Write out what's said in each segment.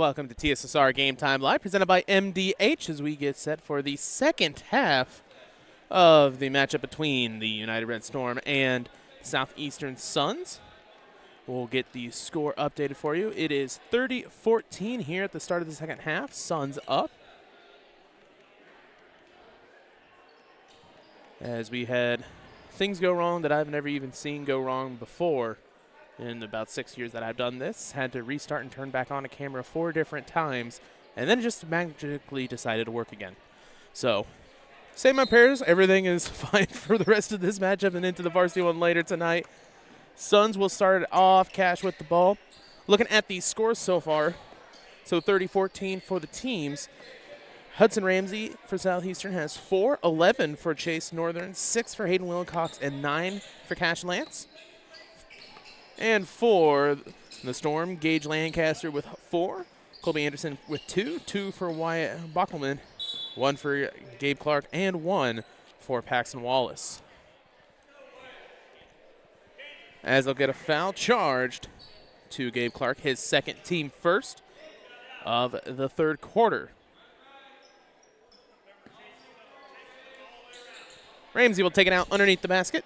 welcome to TSSR Game Time Live, presented by MDH as we get set for the second half of the matchup between the United Red Storm and Southeastern Suns. We'll get the score updated for you. It is 30-14 here at the start of the second half. Suns up. As we had things go wrong that I've never even seen go wrong before. In about 6 years that I've done this, had to restart and turn back on a camera 4 different times, and then it just magically decided to work again. So, say my prayers, everything is fine for the rest of this matchup and into the varsity one later tonight. Suns will start it off, Cash with the ball. Looking at the scores so far, so 30-14 for the teams. Hudson Ramsey for Southeastern has 4, 11 for Chase Northern, 6 for Hayden Wilcox, and 9 for Cash Lance. And for the Storm, Gage Lancaster with 4, Colby Anderson with 2, 2 for Wyatt Bockelman, 1 for Gabe Clark, and 1 for Paxton Wallace. As they'll get a foul charged to Gabe Clark, his second team first of the third quarter. Ramsey will take it out underneath the basket.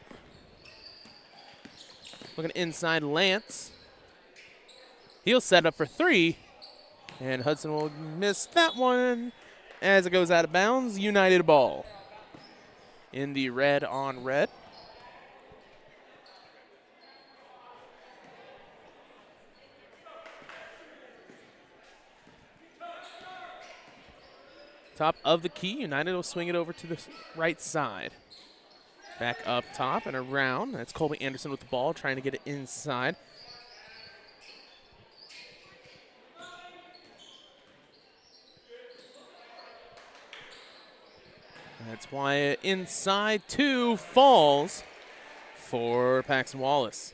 Looking inside Lance. He'll set up for 3. And Hudson will miss that one as it goes out of bounds. United ball in the red on red. Top of the key. United will swing it over to the right side. Back up top and around. That's Colby Anderson with the ball, trying to get it inside. That's why inside 2 falls for Paxton Wallace.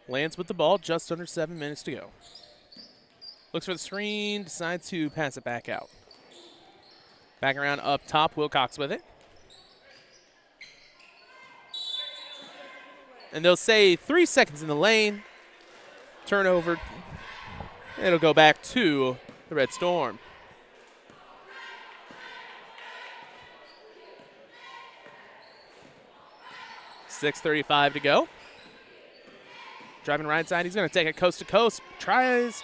Lance with the ball, just under 7 minutes to go. Looks for the screen, decides to pass it back out. Back around up top, Wilcox with it. And they'll say 3 seconds in the lane. Turnover. It'll go back to the Red Storm. .6:35 to go. Driving right side, he's going to take it coast to coast. Tries.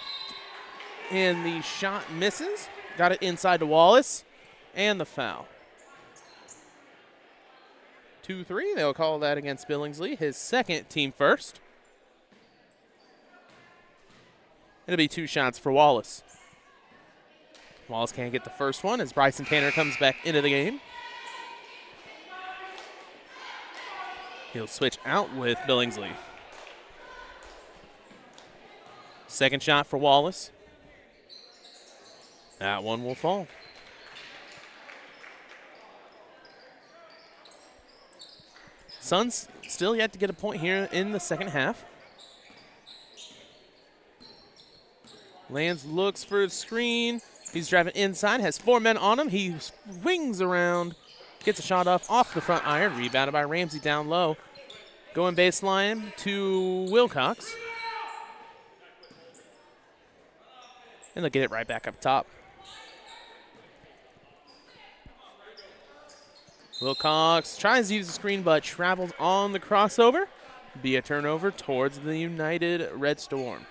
And the shot misses. Got it inside to Wallace. And the foul. 2-3. They'll call that against Billingsley. His second, team first. It'll be 2 shots for Wallace. Wallace can't get the first one as Bryson Tanner comes back into the game. He'll switch out with Billingsley. Second shot for Wallace. That one will fall. Suns still yet to get a point here in the second half. Lance looks for the screen. He's driving inside, has 4 men on him. He swings around, gets a shot off the front iron, rebounded by Ramsey down low. Going baseline to Wilcox. And they'll get it right back up top. Wilcox tries to use the screen, but travels on the crossover. Be a turnover towards the United Red Storm.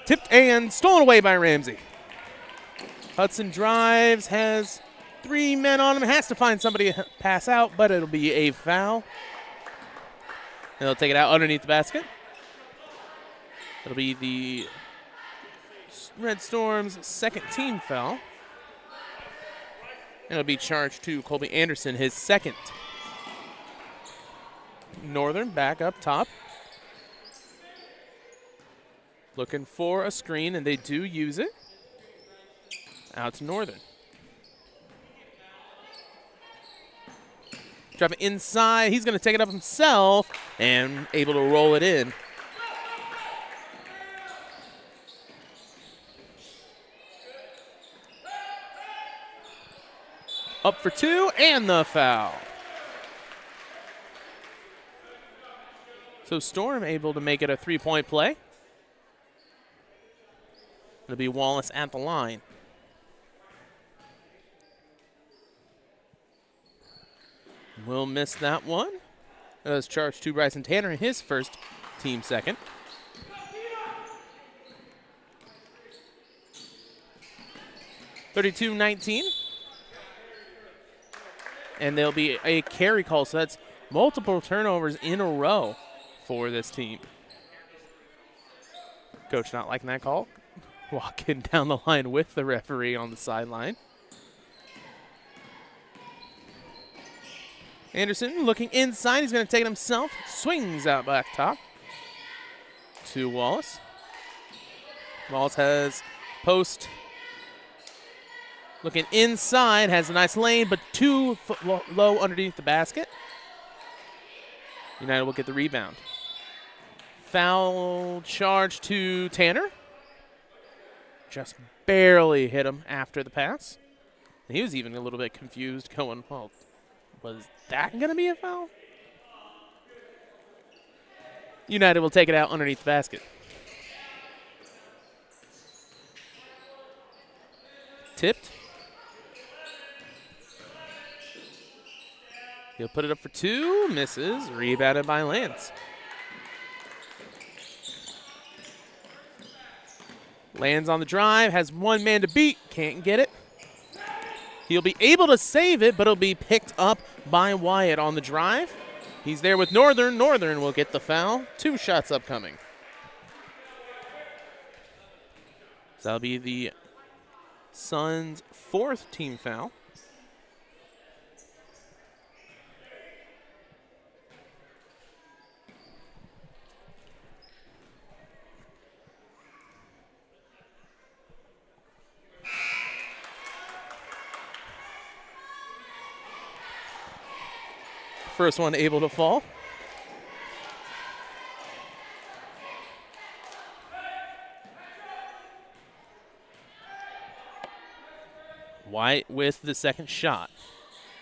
Tipped and stolen away by Ramsey. Hudson drives, has 3 men on him, has to find somebody to pass out, but it'll be a foul. They'll take it out underneath the basket. It'll be the Red Storm's second team foul. And it'll be charged to Colby Anderson, his second. Northern back up top. Looking for a screen, and they do use it. Out to Northern. Driving inside. He's going to take it up himself and able to roll it in. Up for two, and the foul. So Storm able to make it a three-point play. It'll be Wallace at the line. Will miss that one. That was charged to Bryson Tanner in his first, team second. (32-19). And there'll be a carry call, so that's multiple turnovers in a row for this team. Coach not liking that call. Walking down the line with the referee on the sideline. Anderson looking inside. He's going to take it himself. Swings out back top to Wallace. Wallace has post. Looking inside. Has a nice lane, but 2 foot low underneath the basket. United will get the rebound. Foul charge to Tanner. Just barely hit him after the pass. And he was even a little bit confused going, well, was that going to be a foul? United will take it out underneath the basket. Tipped. He'll put it up for two. Misses. Rebounded by Lance. Lands on the drive. Has one man to beat. Can't get it. He'll be able to save it, but it'll be picked up by Wyatt on the drive. He's there with Northern. Northern will get the foul. 2 shots upcoming. So that'll be the Suns' 4th team foul. First one able to fall. White with the second shot.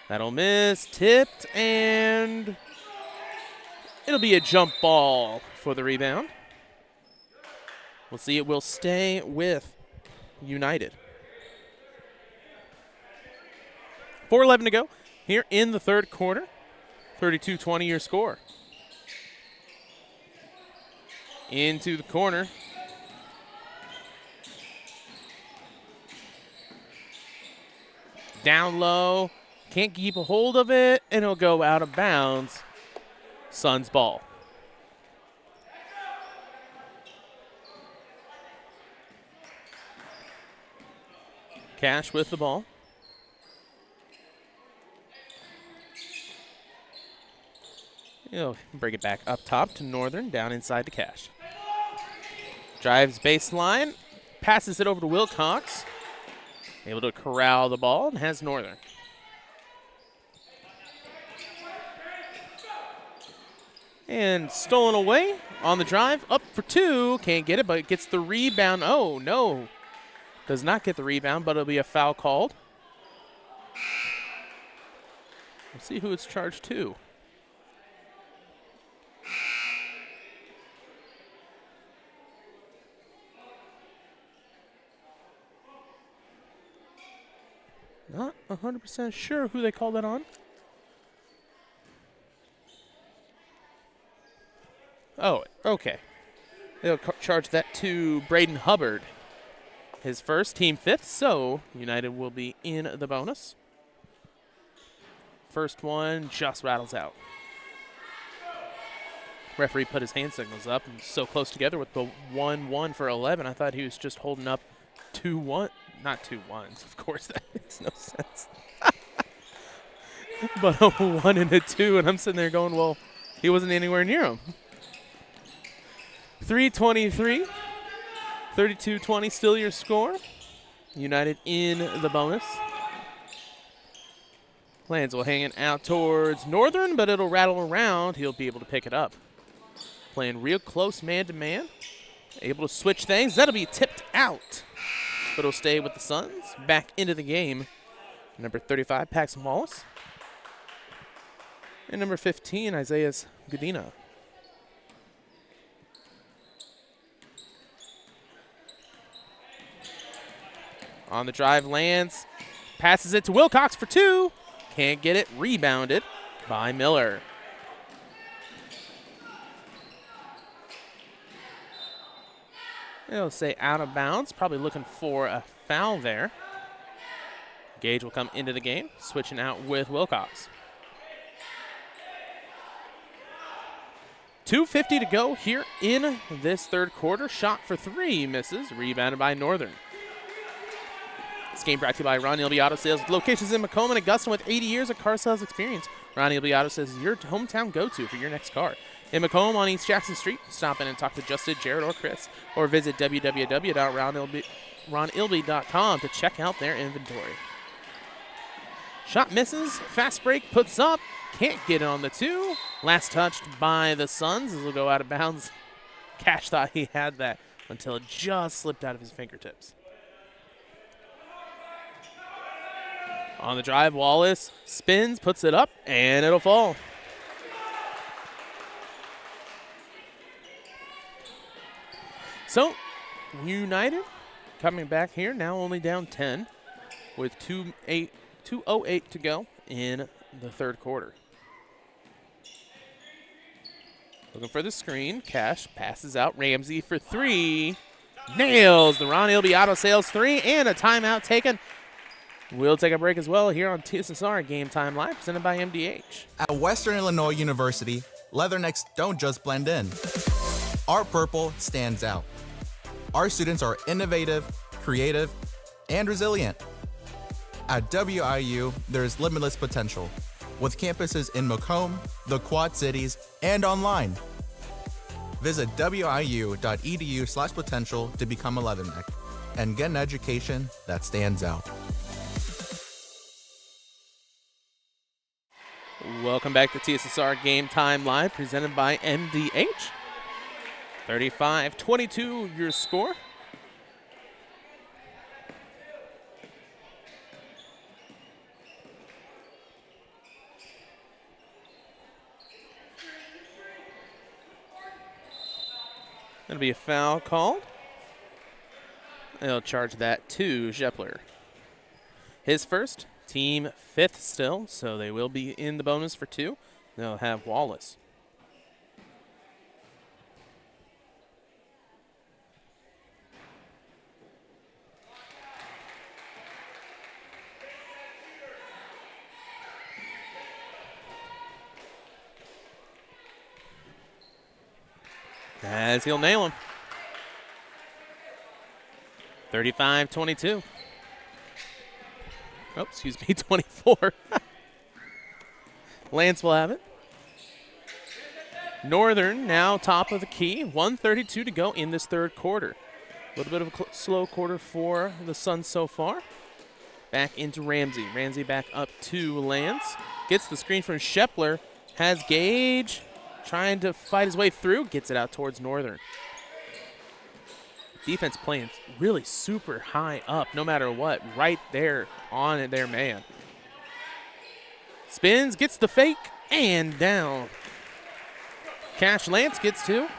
That'll miss, tipped, and it'll be a jump ball for the rebound. We'll see, it will stay with United. 4:11 to go here in the third quarter. 32-20 your score. Into the corner. Down low. Can't keep a hold of it, and it'll go out of bounds. Suns ball. Cash with the ball. He'll bring it back up top to Northern, down inside to Cash. Drives baseline, passes it over to Wilcox. Able to corral the ball and has Northern. And stolen away on the drive, up for 2. Can't get it, but it gets the rebound. Oh, no. Does not get the rebound, but it'll be a foul called. We'll see who it's charged to. Not 100% sure who they called that on. Oh, okay. They'll charge that to Braden Hubbard. His first, team 5th, so United will be in the bonus. First one just rattles out. Referee put his hand signals up and so close together with the 1-1 for 11. I thought he was just holding up 2-1. Not 2 1s, of course. That makes no sense. But a 1 and a 2, and I'm sitting there going, well, he wasn't anywhere near him. 3:23, 32-20, still your score. United in the bonus. Lansville hanging out towards Northern, but it'll rattle around. He'll be able to pick it up. Playing real close man-to-man. Able to switch things. That'll be tipped out. But it'll stay with the Suns. Back into the game Number 35, Paxton Wallace. And number 15, Isaiah Godina. On the drive, lands, passes it to Wilcox for 2. Can't get it, rebounded by Miller. It'll say out of bounds, probably looking for a foul there. Gage will come into the game, switching out with Wilcox. 2:50 to go here in this third quarter. Shot for 3, misses, rebounded by Northern. This game brought to you by Ron Ilby Auto Sales, with locations in Macomb and Augusta with 80 years of car sales experience. Ron Ilby Auto Sales is your hometown go-to for your next car. In Macomb on East Jackson Street, stop in and talk to Justin, Jared, or Chris, or visit www.ronilby.com to check out their inventory. Shot misses, fast break puts up, can't get it on the 2. Last touched by the Suns as it'll go out of bounds. Cash thought he had that until it just slipped out of his fingertips. On the drive, Wallace spins, puts it up, and it'll fall. So, United coming back here, now only down 10 with 2:08 to go in the third quarter. Looking for the screen. Cash passes out. Ramsey for 3. Nails the Ron Ilby Auto Sales 3, and a timeout taken. We'll take a break as well here on TSSR Game Time Live, presented by MDH. At Western Illinois University, Leathernecks don't just blend in. Our purple stands out. Our students are innovative, creative, and resilient. At WIU, there's limitless potential, with campuses in Macomb, the Quad Cities, and online. Visit wiu.edu/potential to become a Leatherneck and get an education that stands out. Welcome back to TSSR Game Time Live, presented by MDH. 35-22 your score. That'll be a foul called. They'll charge that to Schepler. His first, team 5th still, so they will be in the bonus for 2. They'll have Wallace. As he'll nail him. 35-22. Oh, excuse me, 24. Lance will have it. Northern now top of the key. 1:32 to go in this third quarter. A little bit of a slow quarter for the Suns so far. Back into Ramsey. Ramsey back up to Lance. Gets the screen from Schepler. Has Gage trying to fight his way through. Gets it out towards Northern. Defense playing really super high up, no matter what, right there on their man. Spins, gets the fake, and down. Cash Lance gets 2.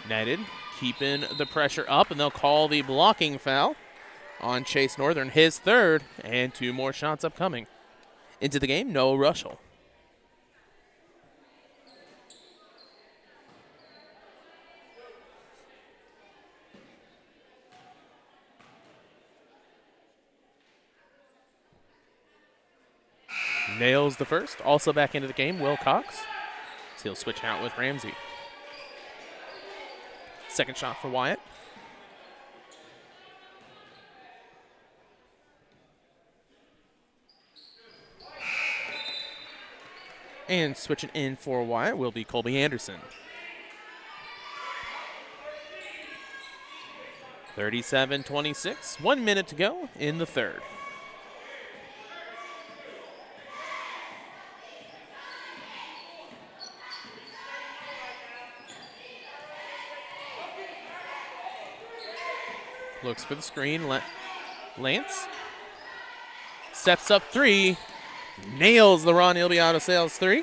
Netted, keeping the pressure up, and they'll call the blocking foul on Chase Northern, his 3rd, and 2 more shots upcoming. Into the game, Noah Russell. Nails the first. Also back into the game, Wilcox. So he'll switch out with Ramsey. Second shot for Wyatt. And switching in for Wyatt will be Colby Anderson. 37-26. 1 minute to go in the third. Looks for the screen. Lance steps up three, nails the Ron Ilby Auto Sales three.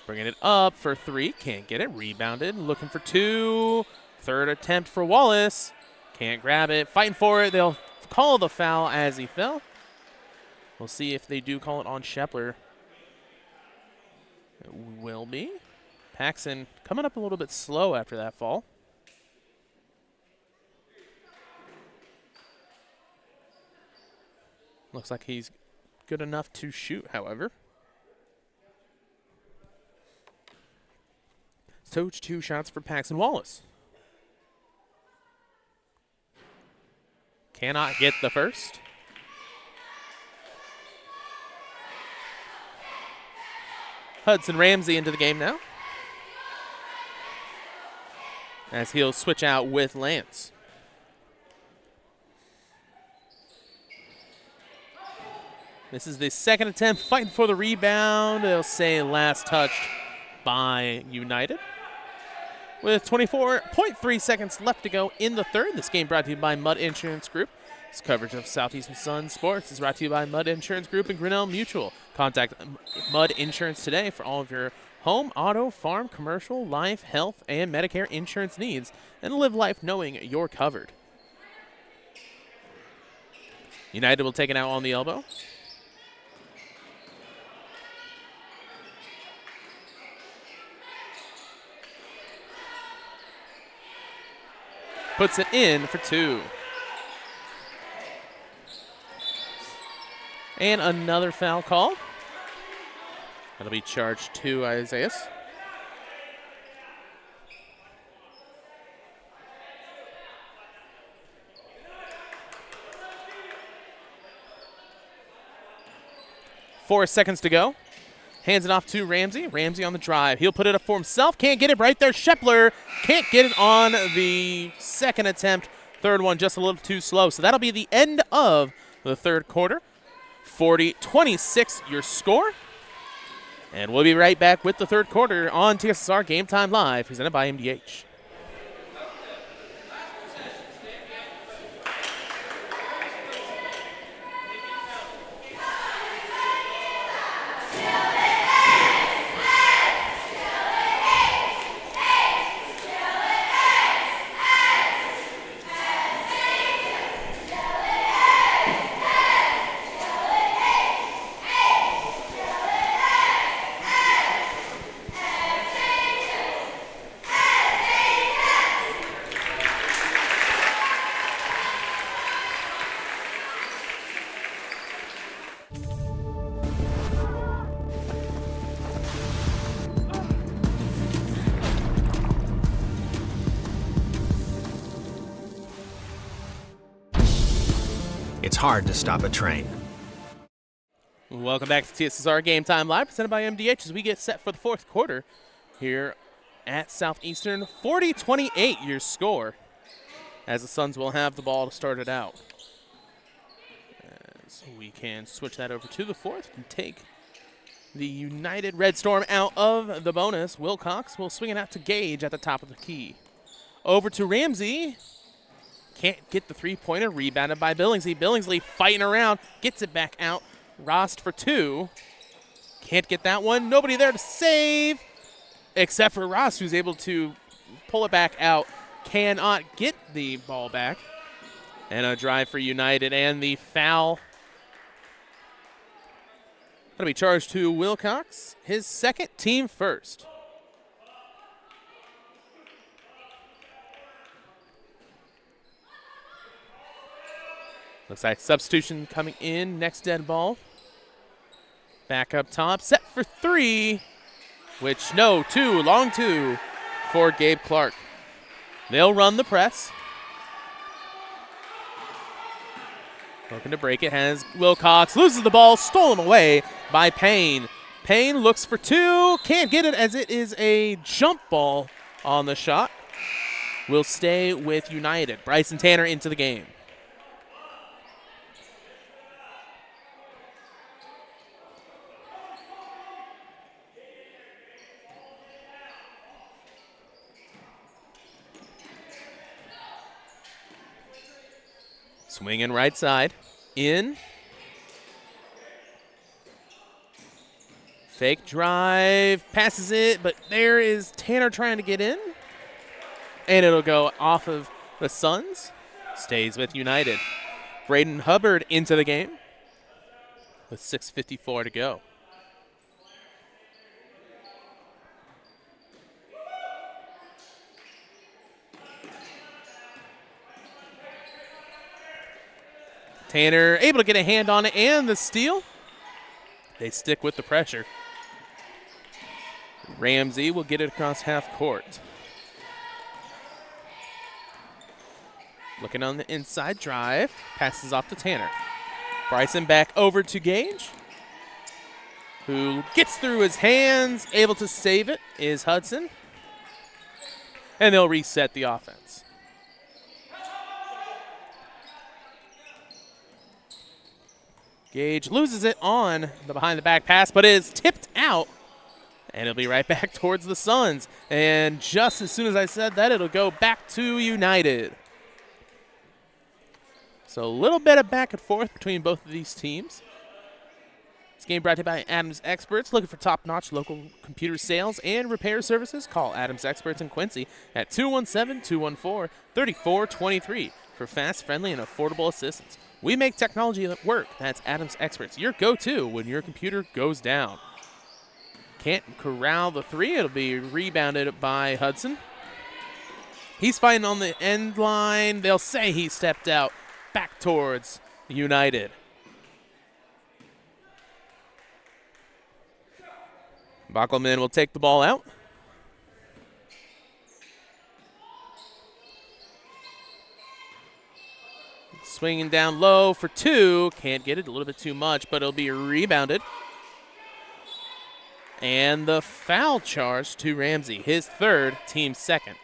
Bringing it up for three, can't get it, rebounded, looking for two. Third attempt for Wallace, can't grab it, fighting for it. They'll call the foul as he fell. We'll see if they do call it on Shepler. It will be. Paxson coming up a little bit slow after that fall. Looks like he's good enough to shoot, however. So 2 shots for Paxson Wallace. Cannot get the first. Hudson Ramsey into the game now, as he'll switch out with Lance. This is the second attempt, fighting for the rebound. They'll say last touched by United. With 24.3 seconds left to go in the third. This game brought to you by Mudd Insurance Group. This coverage of Southeastern Sun Sports is brought to you by Mudd Insurance Group and Grinnell Mutual. Contact Mudd Insurance today for all of your home, auto, farm, commercial, life, health, and Medicare insurance needs, and live life knowing you're covered. United will take it out on the elbow. Puts it in for two. And another foul call. That'll be charged to Isaiah. Four seconds to go. Hands it off to Ramsey. Ramsey on the drive. He'll put it up for himself. Can't get it right there. Shepler can't get it on the second attempt. Third one just a little too slow. So that'll be the end of the third quarter. 40-26 your score. And we'll be right back with the third quarter on TSSR Game Time Live, presented by MDH. It's hard to stop a train. Welcome back to TSSR Game Time Live, presented by MDH, as we get set for the fourth quarter here at Southeastern. 40-28 your score, as the Suns will have the ball to start it out. As we can switch that over to the fourth and take the United Red Storm out of the bonus. Wilcox will swing it out to Gage at the top of the key. Over to Ramsey. Can't get the three-pointer, rebounded by Billingsley. Billingsley fighting around, gets it back out. Rost for two. Can't get that one. Nobody there to save, except for Rost, who's able to pull it back out. Cannot get the ball back. And a drive for United, and the foul. That'll be charged to Wilcox, his second, team first. Looks like substitution coming in. Next dead ball. Back up top. Set for three. Which, no, two. Long two for Gabe Clark. They'll run the press. Looking to break it. Has Wilcox. Loses the ball. Stolen away by Payne. Payne looks for two. Can't get it as it is a jump ball on the shot. Will stay with United. Bryson Tanner into the game. Swinging right side. In. Fake drive. Passes it, but there is Tanner trying to get in. And it'll go off of the Suns. Stays with United. Braden Hubbard into the game with 6:54 to go. Tanner able to get a hand on it and the steal. They stick with the pressure. Ramsey will get it across half court. Looking on the inside drive. Passes off to Tanner. Bryson back over to Gage, who gets through his hands. Able to save it is Hudson. And they'll reset the offense. Gage loses it on the behind-the-back pass, but is tipped out. And it'll be right back towards the Suns. And just as soon as I said that, it'll go back to United. So a little bit of back and forth between both of these teams. This game brought to you by Adams Experts. Looking for top-notch local computer sales and repair services? Call Adams Experts in Quincy at 217-214-3423 for fast, friendly, and affordable assistance. We make technology work. That's Adams Experts, your go-to when your computer goes down. Can't corral the three. It'll be rebounded by Hudson. He's fighting on the end line. They'll say he stepped out. Back towards United. Bockelman will take the ball out. Swinging down low for two. Can't get it, a little bit too much, but it'll be rebounded. And the foul charge to Ramsey, his third, team second.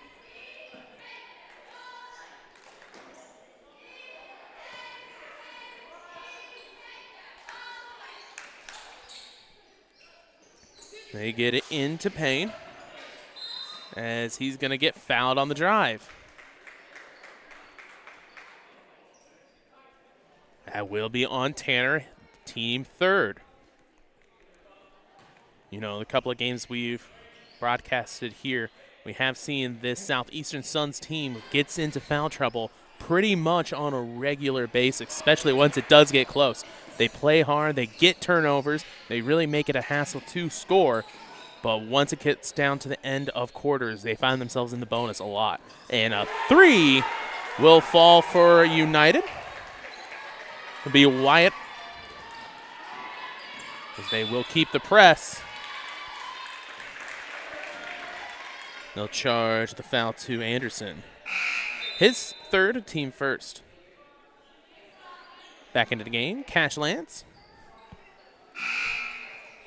They get it into Payne as he's going to get fouled on the drive. That will be on Tanner, team third. You know, the couple of games we've broadcasted here, we have seen this Southeastern Suns team gets into foul trouble pretty much on a regular basis, especially once it does get close. They play hard, they get turnovers, they really make it a hassle to score, but once it gets down to the end of quarters, they find themselves in the bonus a lot. And a three will fall for United. It'll be Wyatt, as they will keep the press. They'll charge the foul to Anderson. His third, team first. Back into the game, Cash Lance.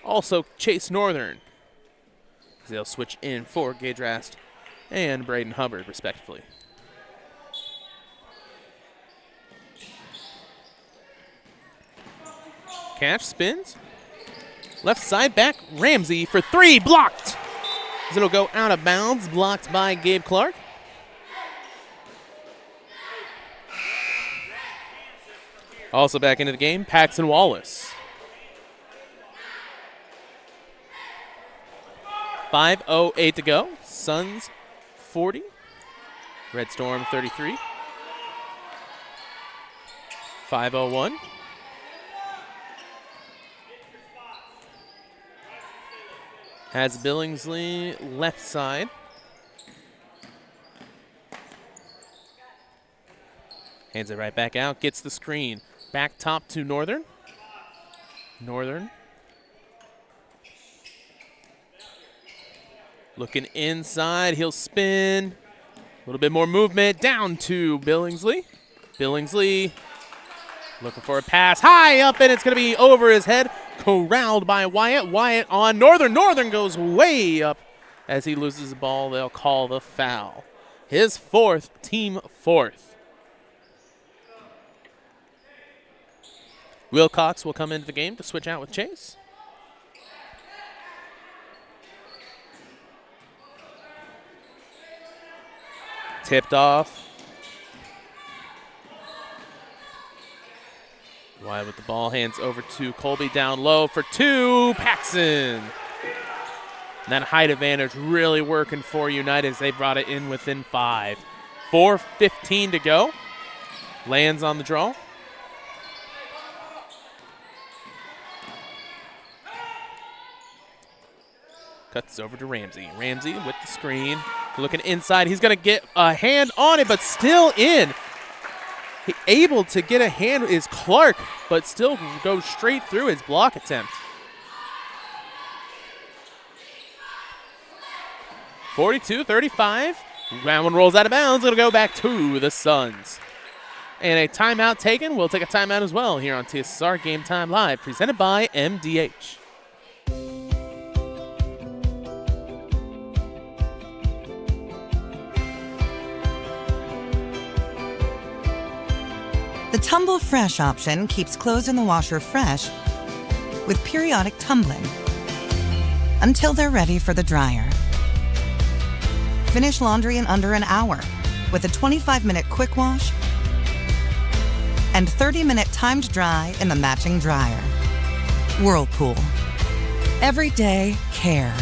Also Chase Northern. They'll switch in for Gage Rast and Braden Hubbard, respectively. Cash spins. Left side back, Ramsey for three, blocked. As it'll go out of bounds, blocked by Gabe Clark. Also back into the game, Paxton Wallace. 5:08 to go. Suns 40. Red Storm 33. 5:01. Has Billingsley left side. Hands it right back out, gets the screen. Back top to Northern. Northern. Looking inside, he'll spin. A little bit more movement, down to Billingsley. Billingsley looking for a pass, high up, and it's going to be over his head. Corralled by Wyatt. Wyatt on Northern. Northern goes way up. As he loses the ball, they'll call the foul. His fourth, team fourth. Wilcox will come into the game to switch out with Chase. Tipped off. Wyatt with the ball, hands over to Colby down low for two. Paxson. And that height advantage really working for United as they brought it in within 5. 4:15 to go. Lands on the draw. Cuts over to Ramsey. Ramsey with the screen. Looking inside. He's going to get a hand on it, but still in. Able to get a hand is Clark, but still goes straight through his block attempt. 42-35. That one rolls out of bounds. It'll go back to the Suns. And a timeout taken. We'll take a timeout as well here on TSSR Game Time Live, presented by MDH. The Tumble Fresh option keeps clothes in the washer fresh with periodic tumbling until they're ready for the dryer. Finish laundry in under an hour with a 25-minute quick wash and 30-minute timed dry in the matching dryer. Whirlpool. Everyday care.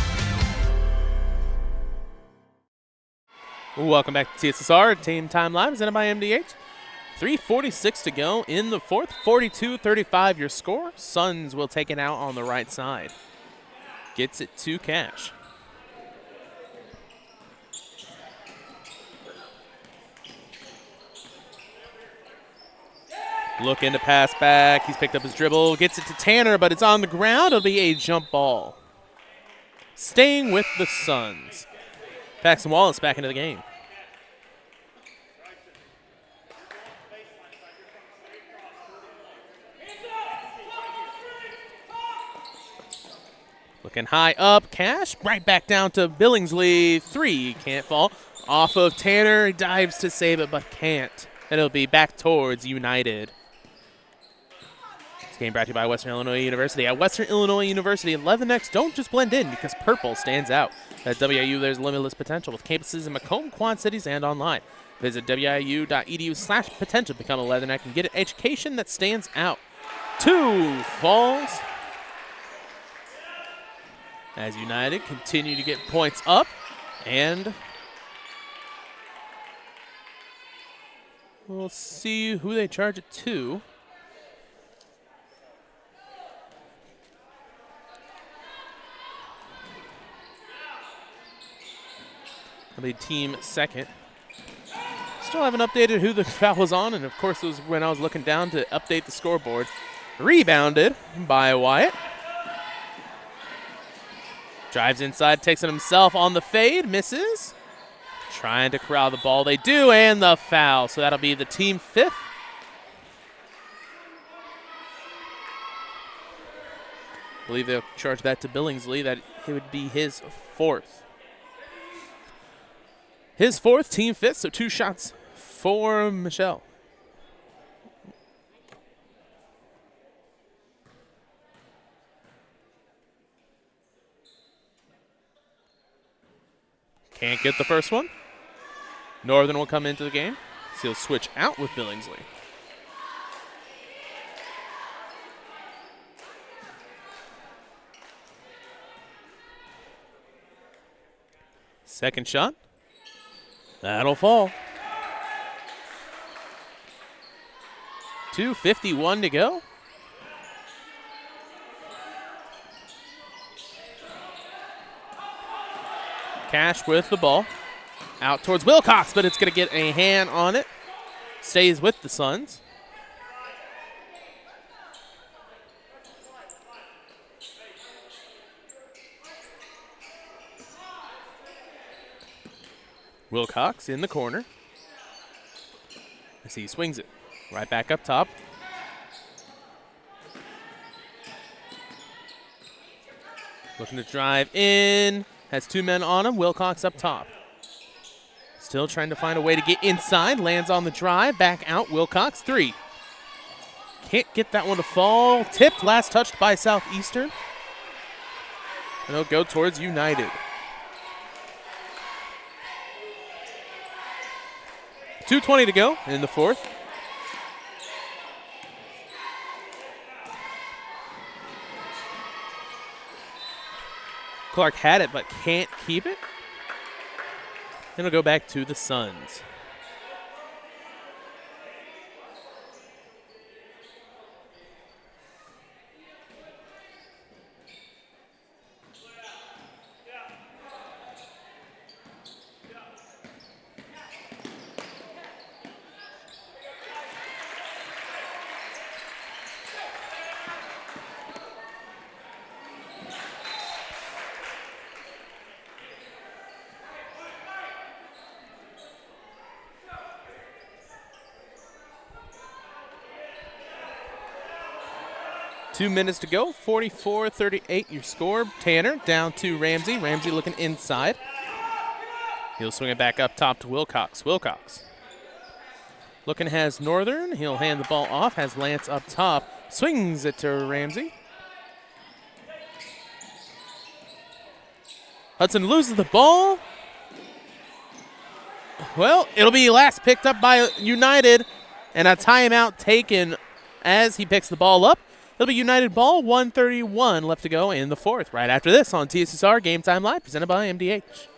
Welcome back to TSSR Game Time Live, presented by MDH. 3:46 to go in the fourth. 42-35 your score. Suns will take it out on the right side. Gets it to Cash. Looking to pass back. He's picked up his dribble. Gets it to Tanner, but it's on the ground. It'll be a jump ball. Staying with the Suns. Paxton Wallace back into the game. Looking high up, Cash, right back down to Billingsley. 3, can't fall. Off of Tanner, dives to save it, but can't. And it'll be back towards United. This game brought to you by Western Illinois University. At Western Illinois University, Leathernecks don't just blend in because purple stands out. At WIU, there's limitless potential with campuses in Macomb, Quad Cities, and online. Visit wiu.edu/potential to become a Leatherneck and get an education that stands out. 2 falls. As United continue to get points up, and we'll see who they charge it to. It'll be team second. Still haven't updated who the foul was on, and of course it was when I was looking down to update the scoreboard. Rebounded by Wyatt. Drives inside, takes it himself on the fade, misses. Trying to corral the ball. They do, and the foul. So that'll be the team 5th. I believe they'll charge that to Billingsley. That it would be his 4th. His 4th, team 5th, so 2 shots for Michelle. Can't get the first one. Northern will come into the game. So he'll switch out with Billingsley. Second shot. That'll fall. 2:51 to go. Cash with the ball. Out towards Wilcox, but it's going to get a hand on it. Stays with the Suns. Wilcox in the corner. As he swings it right back up top. Looking to drive in. Has 2 men on him. Wilcox up top. Still trying to find a way to get inside. Lands on the drive. Back out. Wilcox. 3. Can't get that one to fall. Tipped. Last touched by Southeastern. And it'll go towards United. 2:20 to go in the 4th. Clark had it but can't keep it. It'll go back to the Suns. Two minutes to go, 44-38 your score. Tanner down to Ramsey. Ramsey looking inside. He'll swing it back up top to Wilcox. Wilcox looking has Northern. He'll hand the ball off, has Lance up top. Swings it to Ramsey. Hudson loses the ball. Well, it'll be last picked up by United, and a timeout taken as he picks the ball up. It'll be United ball, 1:31 left to go in the fourth. Right after this on TSSR Game Time Live, presented by MDH.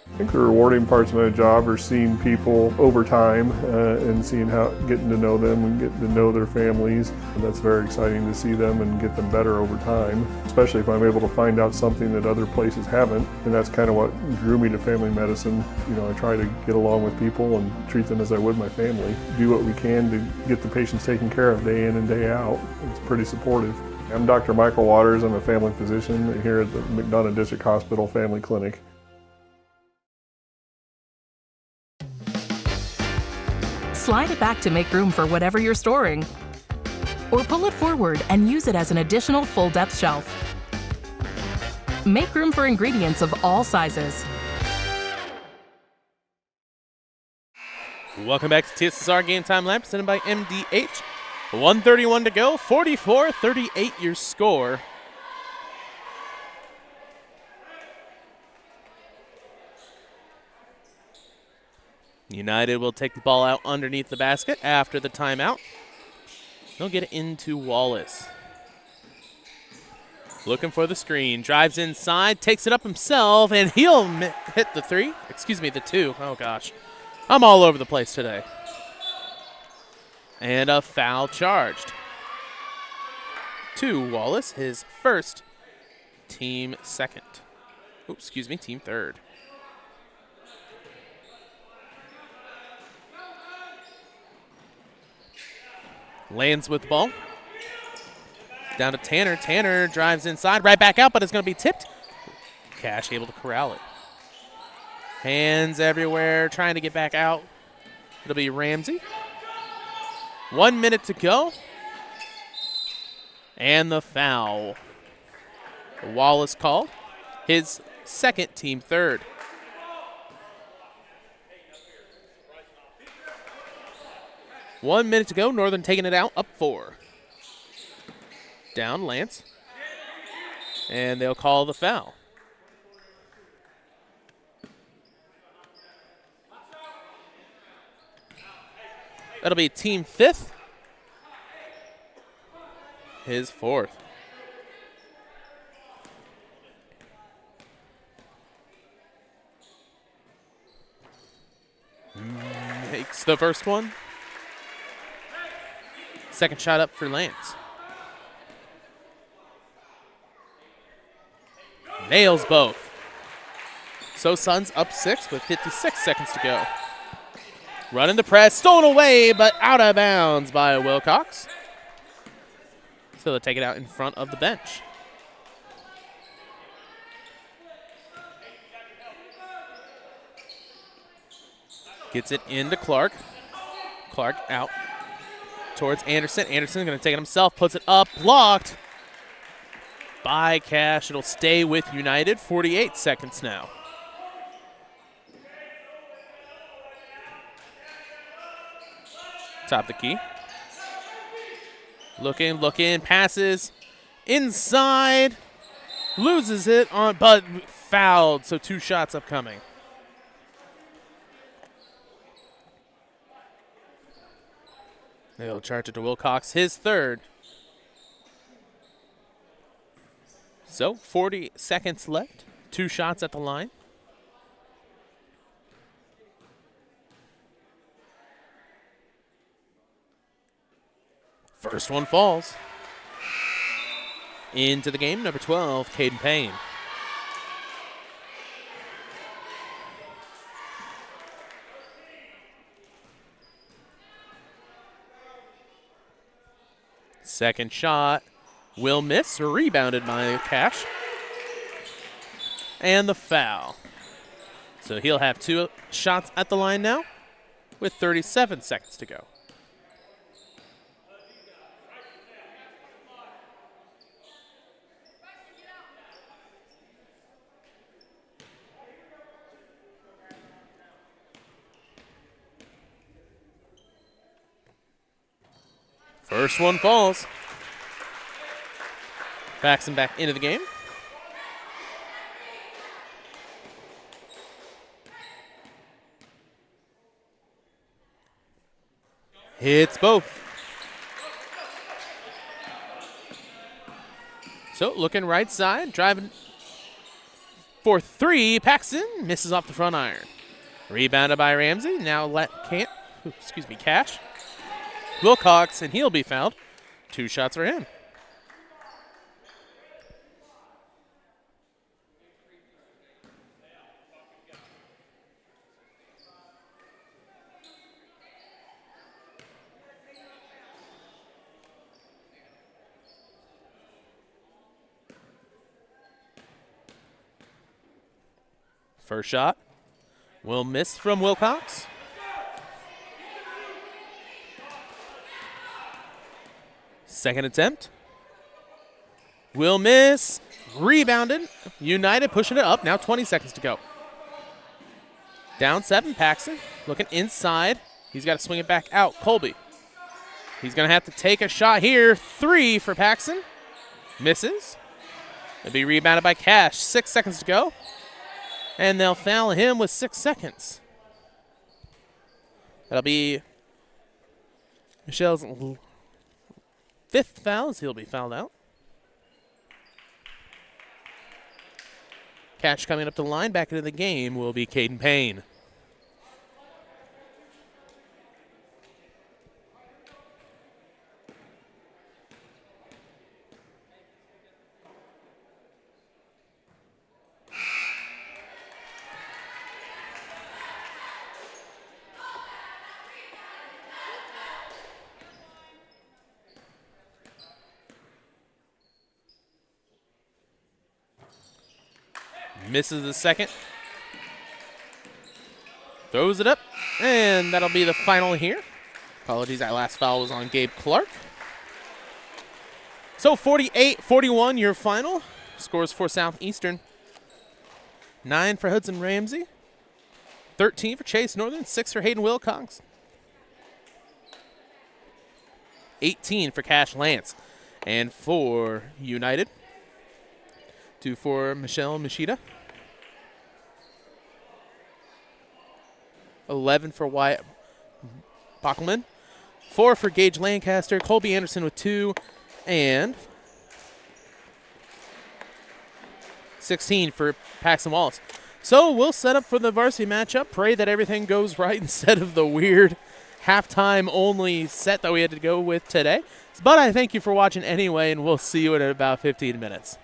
I think the rewarding parts of my job are seeing people over time and seeing getting to know them and getting to know their families. And that's very exciting to see them and get them better over time, especially if I'm able to find out something that other places haven't. And that's kind of what drew me to family medicine. You know, I try to get along with people and treat them as I would my family. Do what we can to get the patients taken care of day in and day out. It's pretty supportive. I'm Dr. Michael Waters. I'm a family physician here at the McDonough District Hospital Family Clinic. Slide it back to make room for whatever you're storing. Or pull it forward and use it as an additional full-depth shelf. Make room for ingredients of all sizes. Welcome back to TSSR Game Time Live, presented by MDH. 1:31 to go, 44-38 your score. United will take the ball out underneath the basket after the timeout. He'll get it into Wallace. Looking for the screen, drives inside, takes it up himself, and he'll hit the three. Excuse me, the two. Oh, gosh. I'm all over the place today. And a foul charged to Wallace, his first, team second. Oops, excuse me, team third. Lands with the ball. Down to Tanner. Tanner drives inside, right back out, but it's going to be tipped. Cash able to corral it. Hands everywhere, trying to get back out. It'll be Ramsey. 1 minute to go. And the foul. Wallace called. His second, team third. One minute to go. Northern taking it out, up 4. Down, Lance. And they'll call the foul. That'll be team fifth. His fourth. Makes the first one. Second shot up for Lance. Nails both. So Suns up 6 with 56 seconds to go. Running the press, stolen away, but out of bounds by Wilcox. So they'll take it out in front of the bench. Gets it into Clark. Clark out towards Anderson. Anderson going to take it himself, puts it up, blocked by Cash. It'll stay with United. 48 seconds now. Top the key. Looking, passes inside. Loses it on, but fouled, so 2 shots upcoming. They'll charge it to Wilcox, his third. So 40 seconds left. 2 shots at the line. First one falls. Into the game, number 12, Caden Payne. Second shot will miss, rebounded by Cash. And the foul. So he'll have 2 shots at the line now with 37 seconds to go. First one falls. Backs him back into the game. Hits both. So looking right side, driving for 3. Paxton misses off the front iron. Rebounded by Ramsey. Now Cash. Wilcox, and he'll be fouled. 2 shots for him. First shot will miss from Wilcox. Second attempt will miss. Rebounded. United pushing it up. Now 20 seconds to go. Down 7, Paxton looking inside. He's got to swing it back out. Colby. He's going to have to take a shot here. 3 for Paxton. Misses. It'll be rebounded by Cash. 6 seconds to go. And they'll foul him with 6 seconds. That'll be Michelle's 5th foul as he'll be fouled out. Cash coming up the line, back into the game will be Caden Payne. Misses the second. Throws it up, and that'll be the final here. Apologies, that last foul was on Gabe Clark. So 48-41, your final. Scores for Southeastern. 9 for Hudson Ramsey. 13 for Chase Northern. 6 for Hayden Wilcox. 18 for Cash Lance. And for United, 2 for Michelle Machida. 11 for Wyatt Bockelman. 4 for Gage Lancaster. Colby Anderson with 2. And 16 for Paxton Wallace. So we'll set up for the varsity matchup. Pray that everything goes right instead of the weird halftime only set that we had to go with today. But I thank you for watching anyway, and we'll see you in about 15 minutes.